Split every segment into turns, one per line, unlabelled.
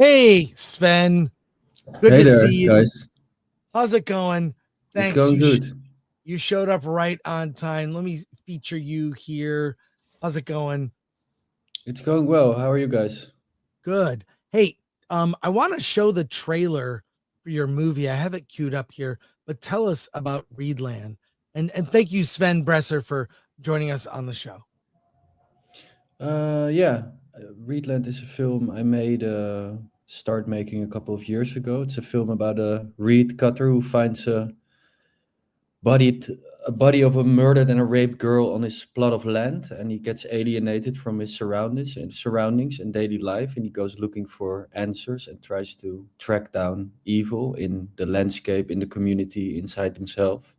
Hey, Sven. Good
Hey
to
there,
see you.
guys.
How's it going?
It's
Thanks.
going good.
You showed up right on time. Let me feature you here. How's it going?
It's going well. How are you guys?
Good. Hey, I want to show the trailer for your movie. I have it queued up here, but tell us about Reedland. And thank you, Sven Bresser, for joining us on the show.
Yeah, Reedland is a film I made, start making a couple of years ago. It's a film about a reed cutter who finds body a body of a murdered and a raped girl on his plot of land, and he gets alienated from his surroundings and daily life, and he goes looking for answers and tries to track down evil in the landscape, in the community, inside himself.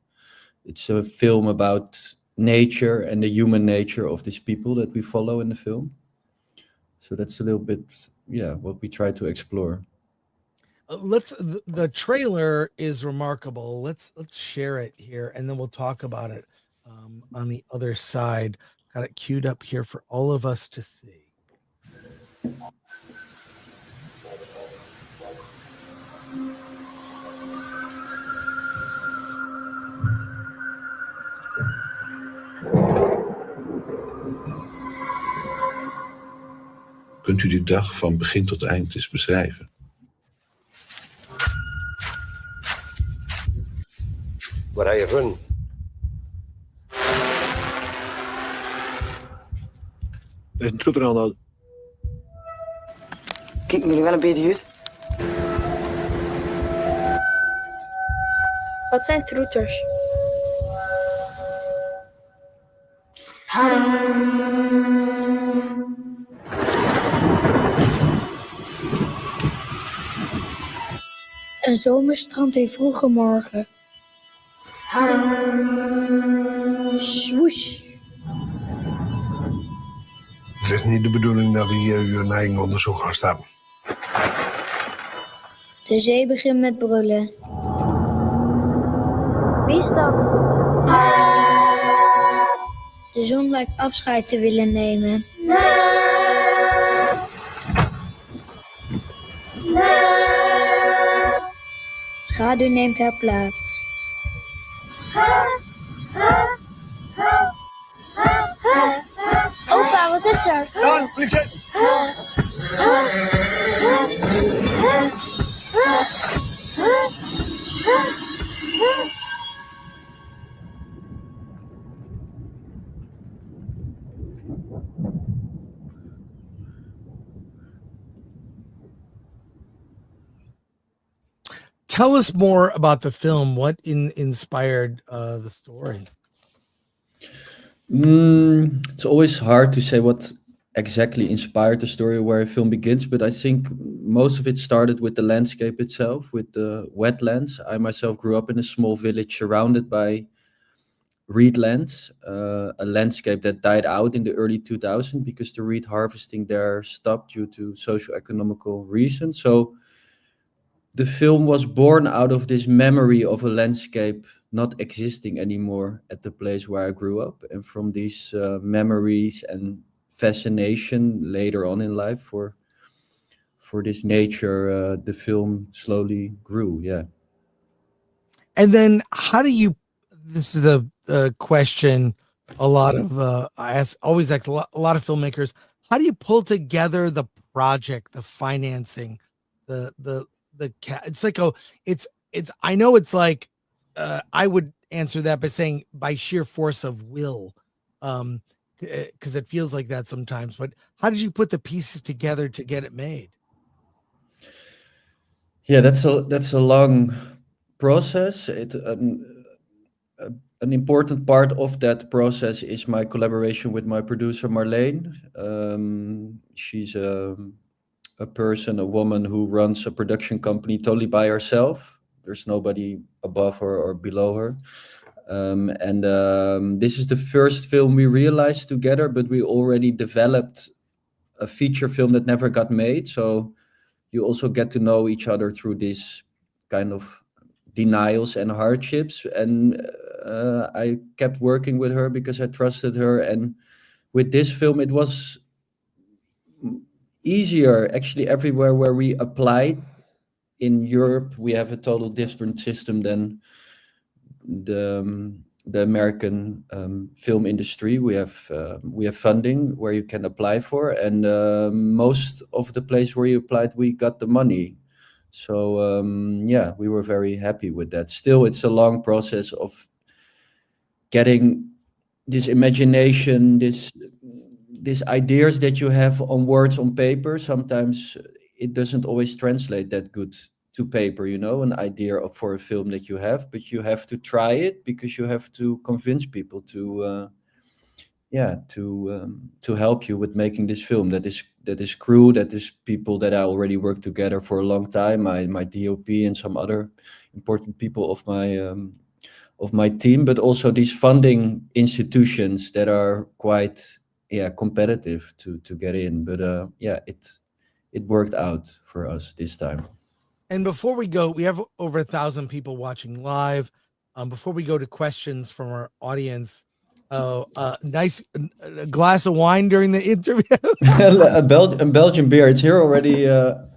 It's a film about nature and the human nature of these people that we follow in the film. So that's a little bit, yeah, what we try to explore.
The trailer is remarkable. Let's share it here, and then we'll talk about it on the other side. Got it queued up here for all of us to see.
Kunt u die dag van begin tot eind eens beschrijven?
Waar heb je van?
Er is een troeter aan de...
Kijken jullie wel een beetje uit?
Wat zijn troeters? Een zomerstrand in vroege morgen. Swoosh.
Het is niet de bedoeling dat hier uw eigen onderzoek gaat starten.
De zee begint met brullen. Wie is dat? De zon lijkt afscheid te willen nemen. Schaduw neemt haar plaats. Opa, wat is er?
Daan, politie!
Tell us more about the film. What inspired the story?
It's always hard to say what exactly inspired the story, where a film begins, but I think most of it started with the landscape itself, with the wetlands. I myself grew up in a small village surrounded by reedlands, a landscape that died out in the early 2000s because the reed harvesting there stopped due to socio-economical reasons. So the film was born out of this memory of a landscape not existing anymore at the place where I grew up. And from these memories and fascination later on in life for this nature, the film slowly grew, yeah.
And then how do you, this is the question a lot of, I always ask a lot of filmmakers, how do you pull together the project, the financing, it's like, I know it's like, I would answer that by saying by sheer force of will, because it feels like that sometimes. But how did you put the pieces together to get it made?
Yeah, that's a long process. An important part of that process is my collaboration with my producer Marlene. She's a woman who runs a production company totally by herself. There's nobody above her or below her. This is the first film we realized together, but we already developed a feature film that never got made. So you also get to know each other through this kind of denials and hardships. And I kept working with her because I trusted her. And with this film, it was easier actually everywhere where we apply. In Europe, we have a total different system than the American film industry. We have funding where you can apply for, and most of the place where you applied, we got the money. So yeah, we were very happy with that. Still, it's a long process of getting this imagination, these ideas that you have on words on paper. Sometimes it doesn't always translate that good to paper, you know, an idea for a film that you have, but you have to try it because you have to convince people to to help you with making this film. That is crew, that is people that I already worked together for a long time, my DOP and some other important people of my team, but also these funding institutions that are quite competitive to get in. But yeah, it worked out for us this time.
And before we go, we have over 1,000 people watching live. Before we go to questions from our audience, nice glass of wine during the interview.
a Belgian beer. It's here already.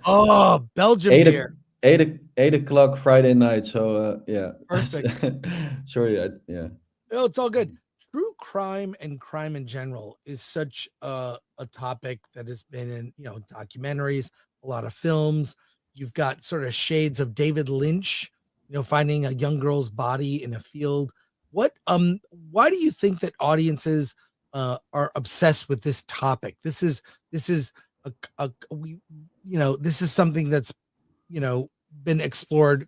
Oh, Belgian beer.
8 o'clock Friday night. So yeah.
Perfect.
Sorry. Yeah.
No, it's all good. True crime and crime in general is such a topic that has been in, you know, documentaries, a lot of films. You've got sort of shades of David Lynch, you know, finding a young girl's body in a field. Why do you think that audiences are obsessed with this topic? This is this is something that's, you know, been explored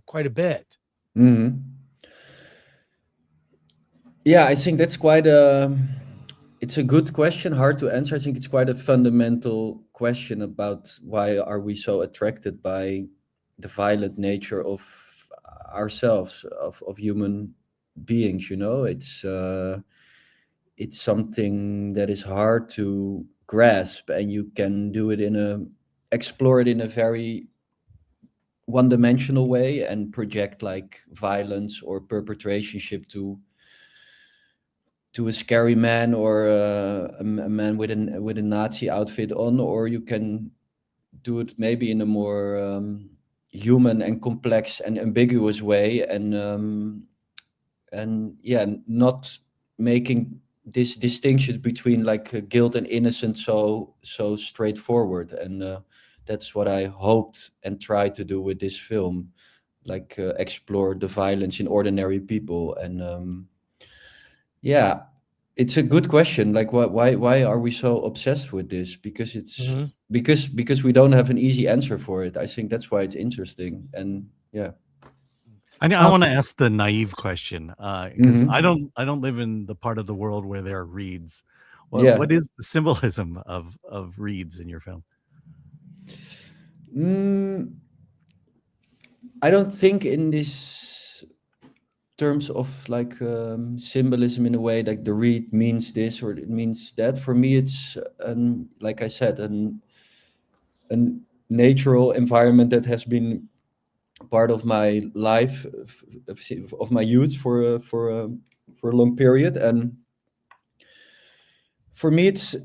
quite a bit.
Mm-hmm. Yeah, I think that's quite it's a good question, hard to answer. I think it's quite a fundamental question about why are we so attracted by the violent nature of ourselves, of human beings, you know. It's something that is hard to grasp, and you can do it explore it in a very one-dimensional way and project like violence or perpetrationship to a scary man or a man with a Nazi outfit on, or you can do it maybe in a more human and complex and ambiguous way, and yeah, not making this distinction between like guilt and innocence so straightforward. And that's what I hoped and tried to do with this film, like explore the violence in ordinary people. And yeah, it's a good question. Like, why are we so obsessed with this? Because it's because we don't have an easy answer for it. I think that's why it's interesting. And yeah,
I want to ask the naive question because I don't live in the part of the world where there are reeds. What is the symbolism of reeds in your film?
I don't think in this terms of like symbolism in a way like the reed means this or it means that. For me, it's like I said, a natural environment that has been part of my life, of my youth for a long period. And for me, it's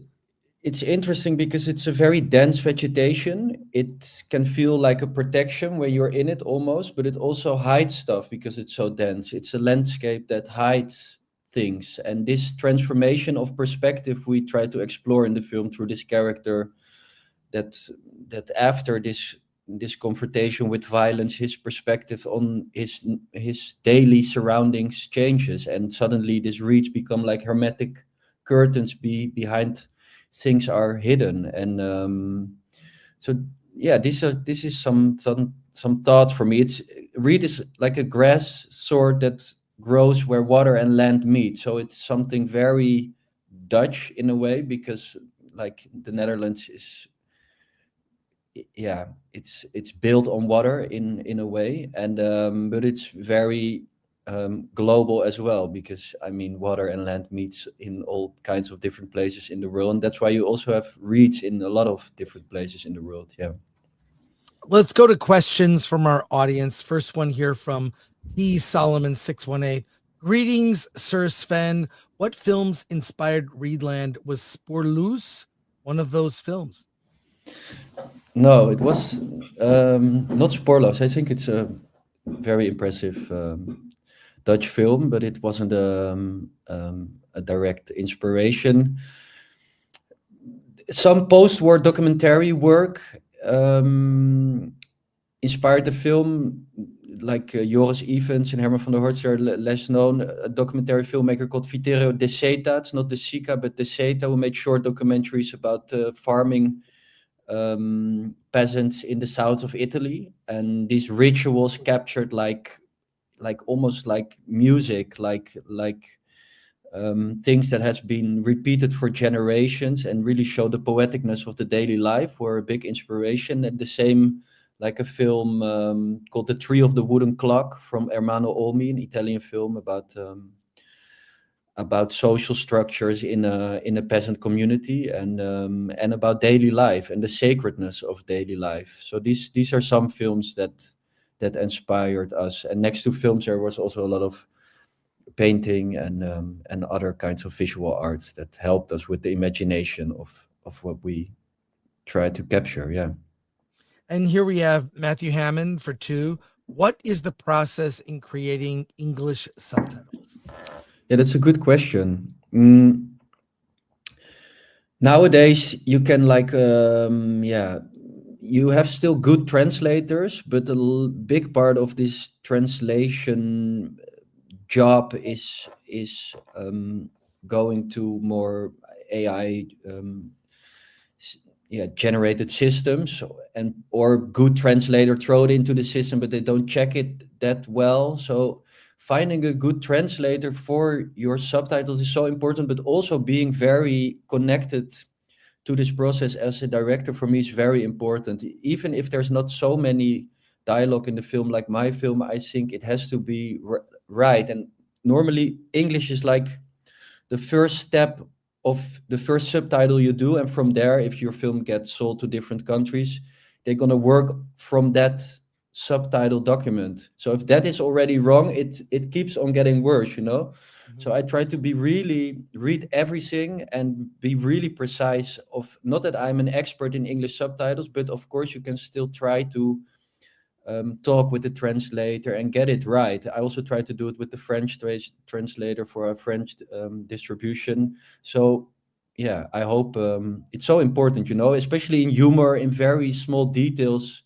interesting because it's a very dense vegetation. It can feel like a protection when you're in it almost, but it also hides stuff because it's so dense. It's a landscape that hides things. And this transformation of perspective we try to explore in the film through this character, that after this confrontation with violence, his perspective on his daily surroundings changes, and suddenly these reeds become like hermetic curtains behind things are hidden. And so yeah, this is some thoughts for me. Reed is like a grass sort that grows where water and land meet, so it's something very Dutch in a way, because like the Netherlands is, yeah, it's built on water in a way, and but it's very global as well, because I mean water and land meets in all kinds of different places in the world, and that's why you also have reeds in a lot of different places in the world. Yeah.
Let's go to questions from our audience. First one here from T Solomon 618. Greetings, Sir Sven. What films inspired Reedland? Was Spoorloos one of those films?
No, it was not Spoorloos. I think it's a very impressive Dutch film, but it wasn't a direct inspiration. Some post-war documentary work inspired the film, like Joris Evans and Herman van der Horst are less known. A documentary filmmaker called Vittorio De Seta. It's not De Sica, but De Seta, who made short documentaries about farming peasants in the south of Italy, and these rituals captured like almost like music, like things that has been repeated for generations and really show the poeticness of the daily life were a big inspiration. And the same, like a film called The Tree of the Wooden Clock from Ermanno Olmi, an Italian film about social structures in a peasant community, and about daily life and the sacredness of daily life. So these are some films that inspired us. And next to films, there was also a lot of painting and other kinds of visual arts that helped us with the imagination of what we try to capture. Yeah.
And here we have Matthew Hammond for 2. What is the process in creating English subtitles?
Yeah, that's a good question. Nowadays, you can you have still good translators, but a big part of this translation job is going to more AI generated systems, and or good translator throw it into the system, but they don't check it that well. So finding a good translator for your subtitles is so important, but also being very connected to this process as a director for me is very important. Even if there's not so many dialogue in the film like my film, I think it has to be right. And normally English is like the first step of the first subtitle you do, and from there, if your film gets sold to different countries, they're going to work from that subtitle document. So if that is already wrong, it keeps on getting worse, you know. So I try to be really read everything and be really precise. Of not that I'm an expert in English subtitles, but of course you can still try to talk with the translator and get it right. I also try to do it with the French translator for a French distribution. So yeah, I hope it's so important, you know, especially in humor, in very small details,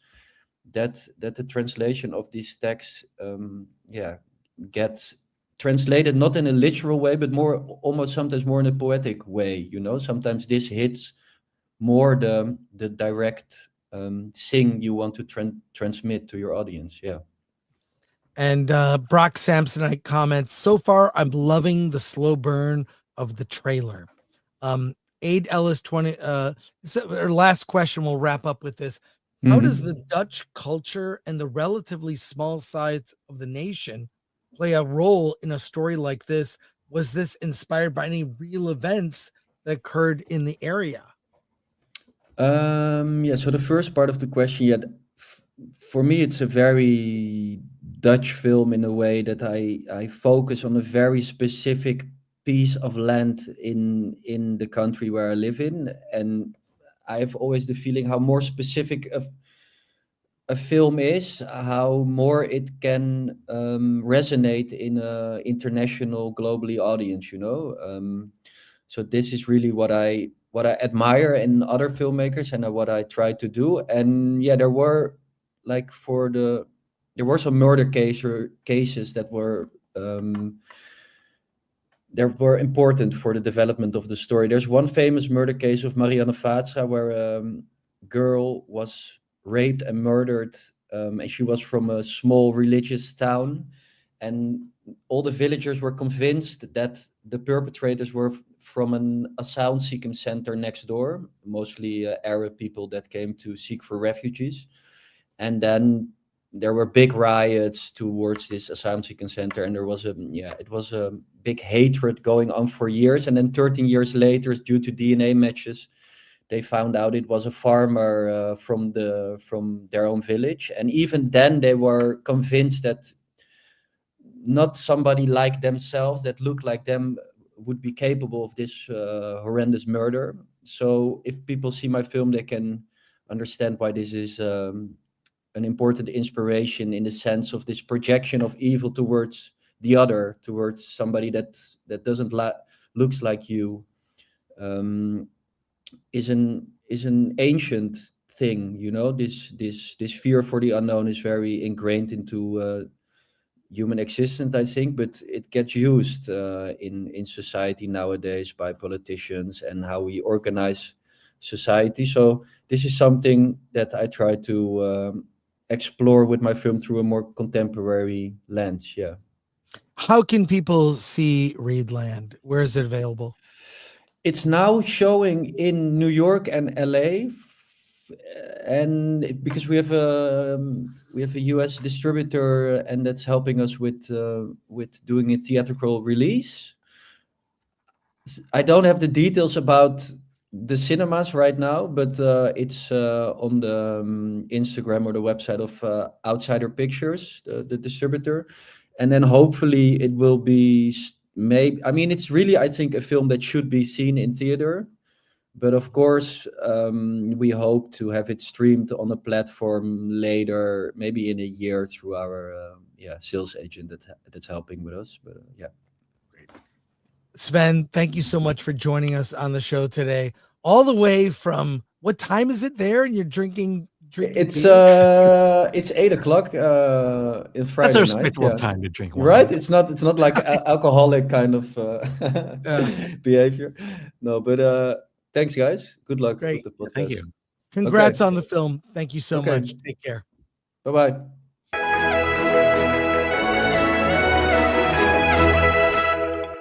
that the translation of these texts gets translated not in a literal way, but more almost sometimes more in a poetic way, you know. Sometimes this hits more the direct thing you want to transmit to your audience. Yeah.
And Brock Samsonite comments, so far I'm loving the slow burn of the trailer. Aid Ellis 20 our last question, we'll wrap up with this. How does the Dutch culture and the relatively small size of the nation play a role in a story like this? Was this inspired by any real events that occurred in the area?
So the first part of the question, for me, it's a very Dutch film in a way that I focus on a very specific piece of land in the country where I live in, and I have always the feeling how more specific a film is, how more it can resonate in a international, globally audience, you know. So this is really what I admire in other filmmakers and what I try to do. And yeah, there were some murder cases that were important for the development of the story. There's one famous murder case of Marianne Vaatstra where a girl was raped and murdered, and she was from a small religious town, and all the villagers were convinced that the perpetrators were from an asylum seeking center next door, mostly Arab people that came to seek for refugees. And then there were big riots towards this asylum seeking center, and there was a big hatred going on for years. And then 13 years later, due to DNA matches, they found out it was a farmer from their own village. And even then they were convinced that not somebody like themselves that looked like them would be capable of this horrendous murder. So if people see my film, they can understand why this is an important inspiration in the sense of this projection of evil towards the other, towards somebody that doesn't looks like you, is an ancient thing. You know, this fear for the unknown is very ingrained into human existence, I think, but it gets used in society nowadays by politicians and how we organize society. So this is something that I try to explore with my film through a more contemporary lens. Yeah.
How can people see Reedland? Where is it available?
It's now showing in New York and LA, and because we have a US distributor, and that's helping us with doing a theatrical release. I don't have the details about the cinemas right now, but it's on the Instagram or the website of Outsider Pictures, the distributor, and then hopefully it will be maybe. I mean, it's really, I think, a film that should be seen in theater. But of course, we hope to have it streamed on a platform later, maybe in a year, through our sales agent that's helping with us. But yeah.
Great. Sven, thank you so much for joining us on the show today. All the way from, what time is it there? And you're drinking.
It's 8 o'clock in Friday
That's our
night.
respectable time to drink wine.
Right? It's not like alcoholic kind of behavior. No, but. Thanks, guys. Good luck with the podcast.
Thank you.
Congrats on the film. Thank you so much. Take care.
Bye-bye.